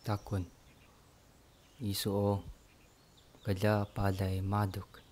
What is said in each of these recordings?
takun isuo gala palay maduk.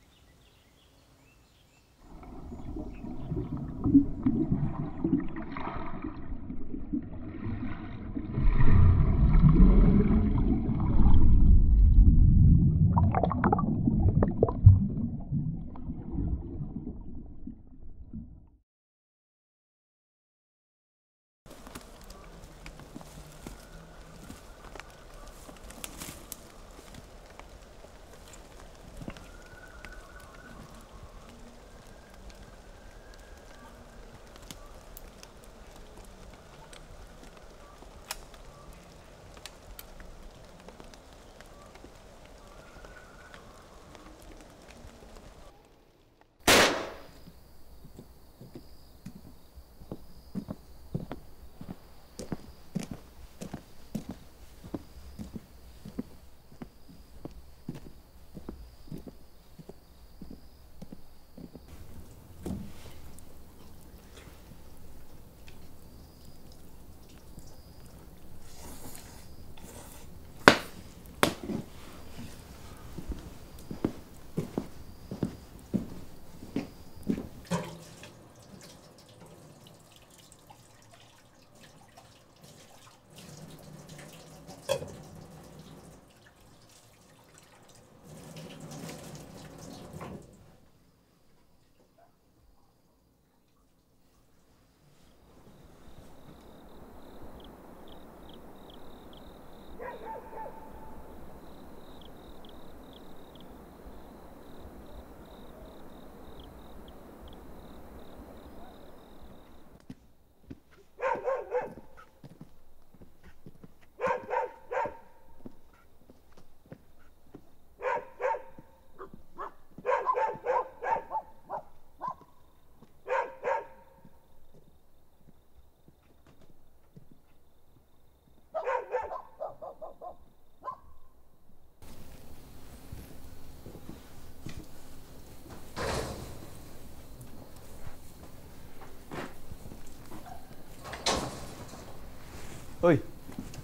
喂，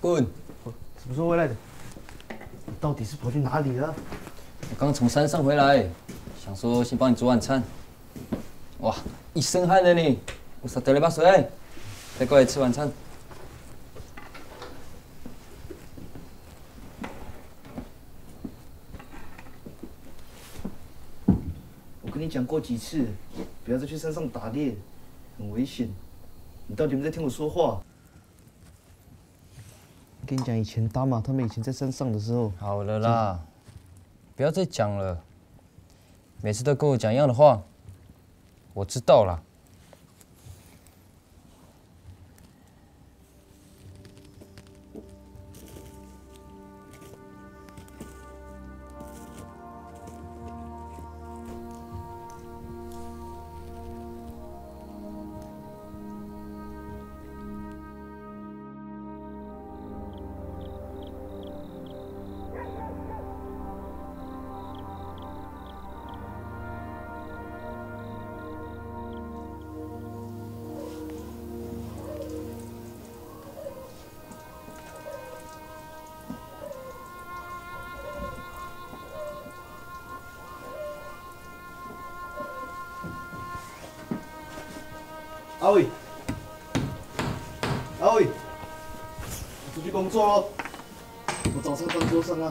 滚！什么时候回来的？你到底是跑去哪里了？我刚从山上回来，想说先帮你煮晚餐。哇，一身汗了你，我少得了把水，再过来吃晚餐。我跟你讲过几次，不要再去山上打猎，很危险。你到底有没有在听我说话？跟你讲，以前达玛他们以前在山上的时候，好了啦，不要再讲了，每次都跟我讲一样的话。我知道啦。阿伟，阿伟，我出去工作喽。我早餐放桌上啊。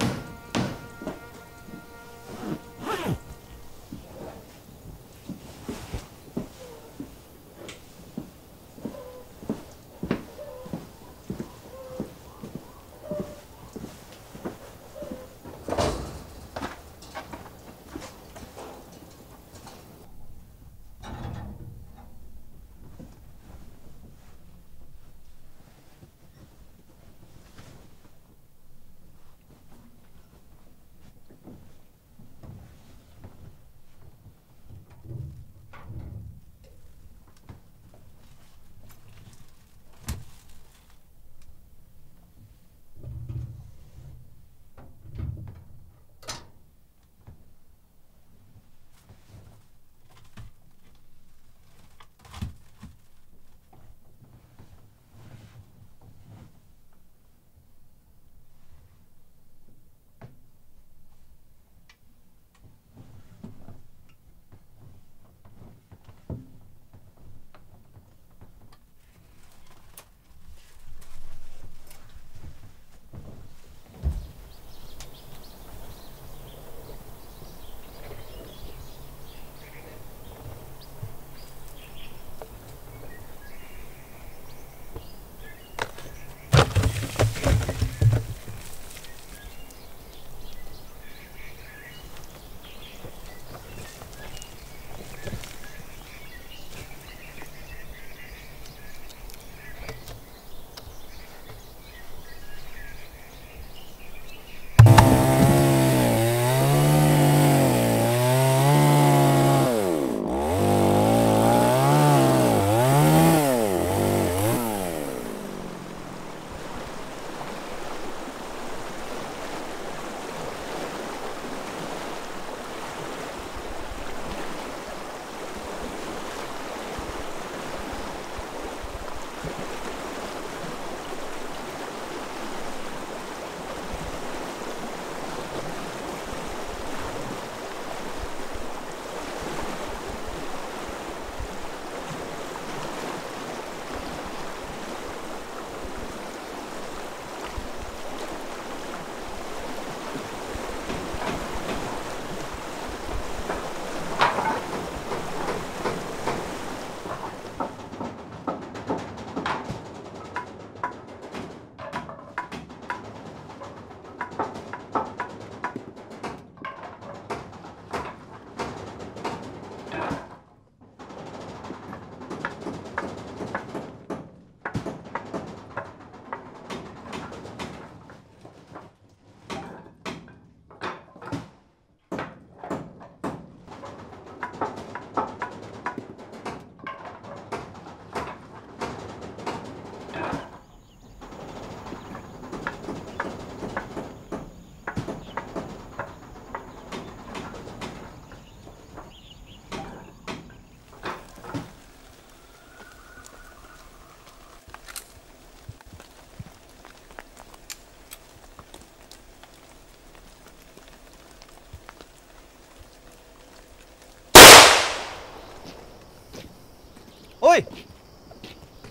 喂，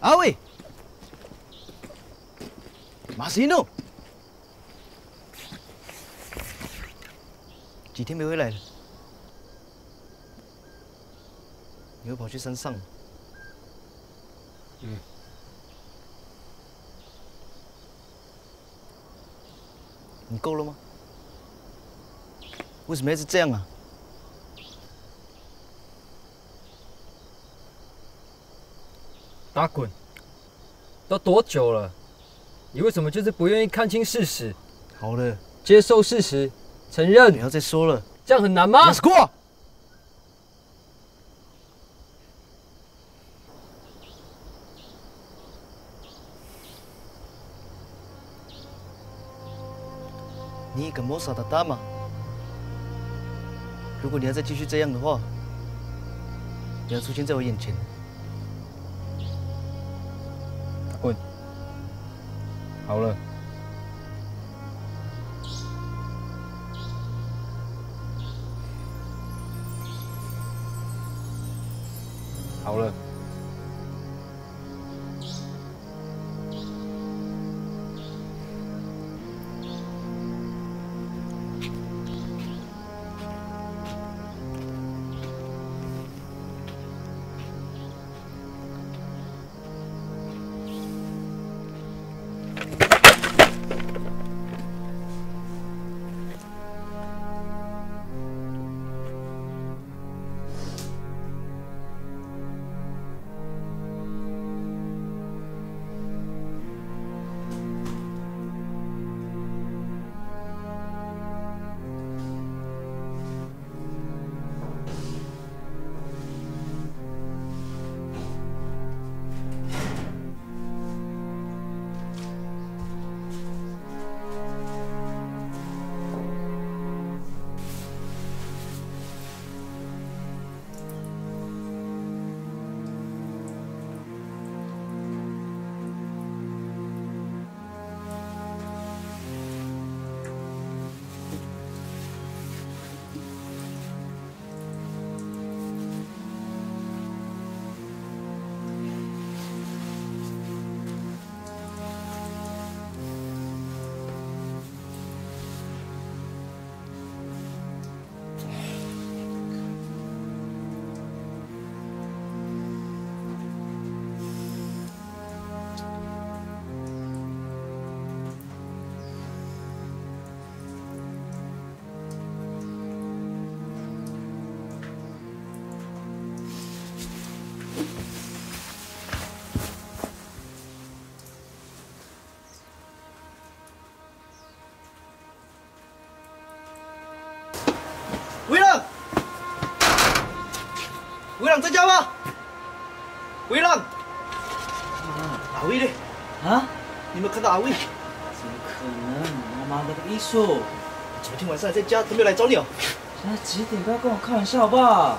阿伟，马西诺，几天没回来了？你又跑去山上了？你够了吗？为什么一直这样啊？打滚！都多久了？你为什么就是不愿意看清事实，好了，接受事实，承认不？要再说了。这样很难吗？ Let's go！你一个魔傻的大妈，如果你要再继续这样的话，你要出现在我眼前。滚！好了，好了。维朗在家吗？维朗，阿威嘞？啊？你有没有看到阿威？怎么可能？妈妈的个艺术！昨天晚上还在家，都没有来找你哦。现在几点？不要跟我开玩笑好不好？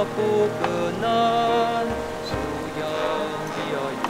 hapukenan suyang biayu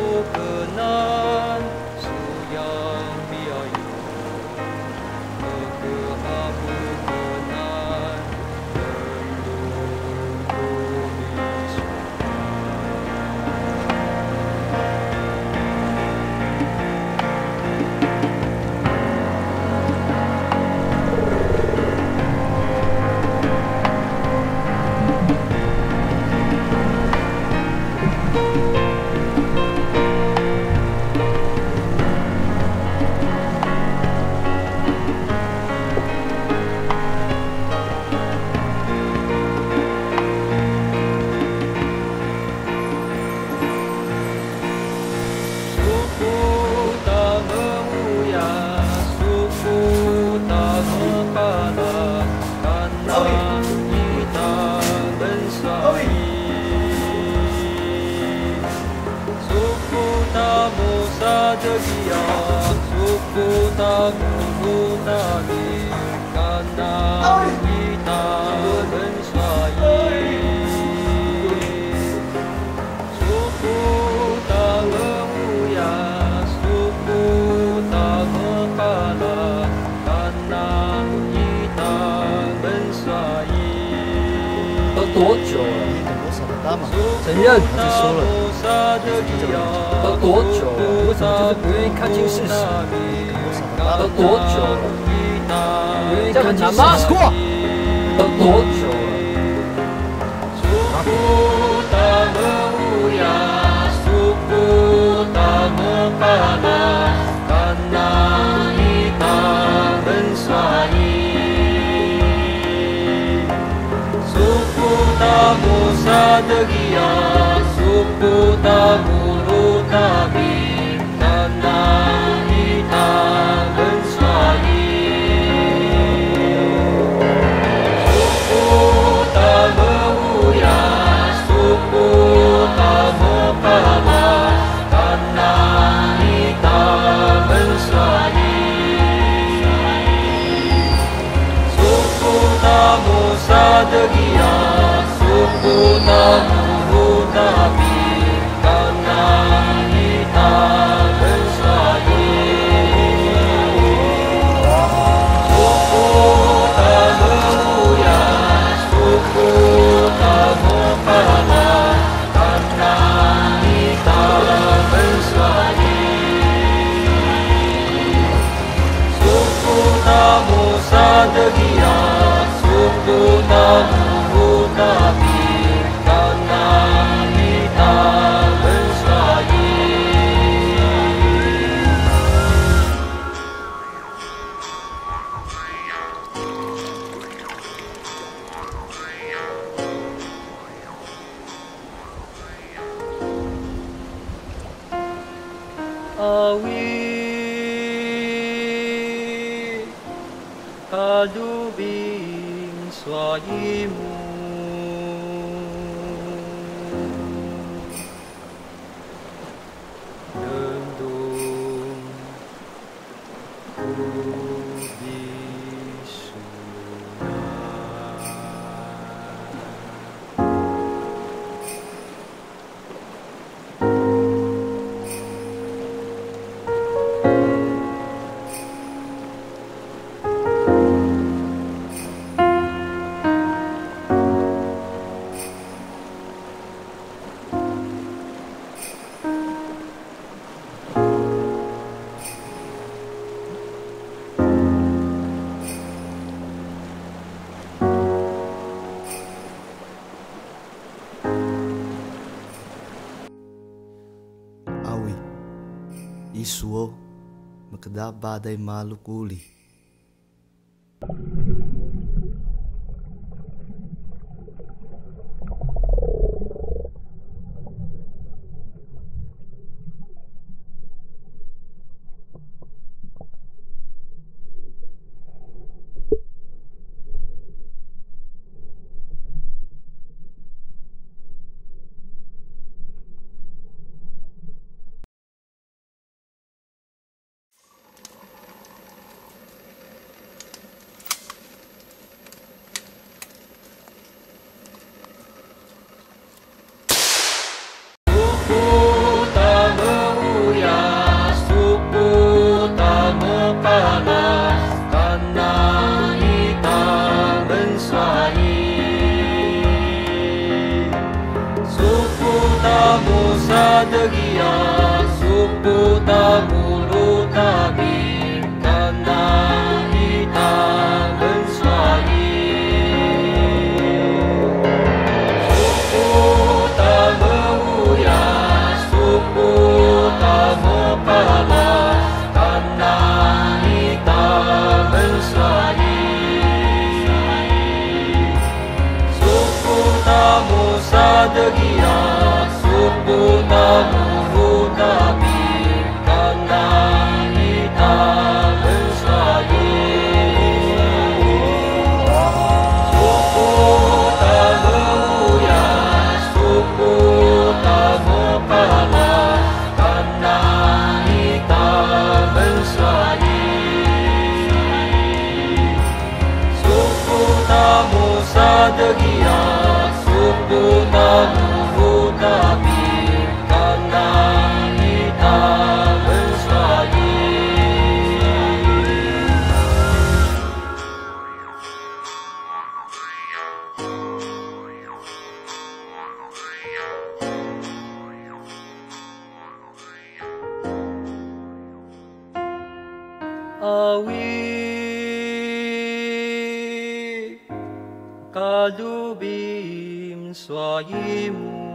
hapukenan suyang biayu hapukenan leluluh bisu suku tamu tadi karena kita bensai suku tamu ya suku tamu kalah karena kita bensai 都多久了？承认，我就说了，都多久了？为什么就是不愿意看清事实？都多久了？不愿意看清事实？都多久了？Sadria suku tamu tabi karena kita bensai suku tamu ya suku tamu kala karena kita bensai suku tamu sadria suku tamu tapi karena kita bensai suku tamu ya suku tamu kala karena kita bensai suku tamu sadria suku tamu tapi karena kita bensai awi kadubing swaimu dendung Isuo, makada badai malukuli. Awi kalubim swaimu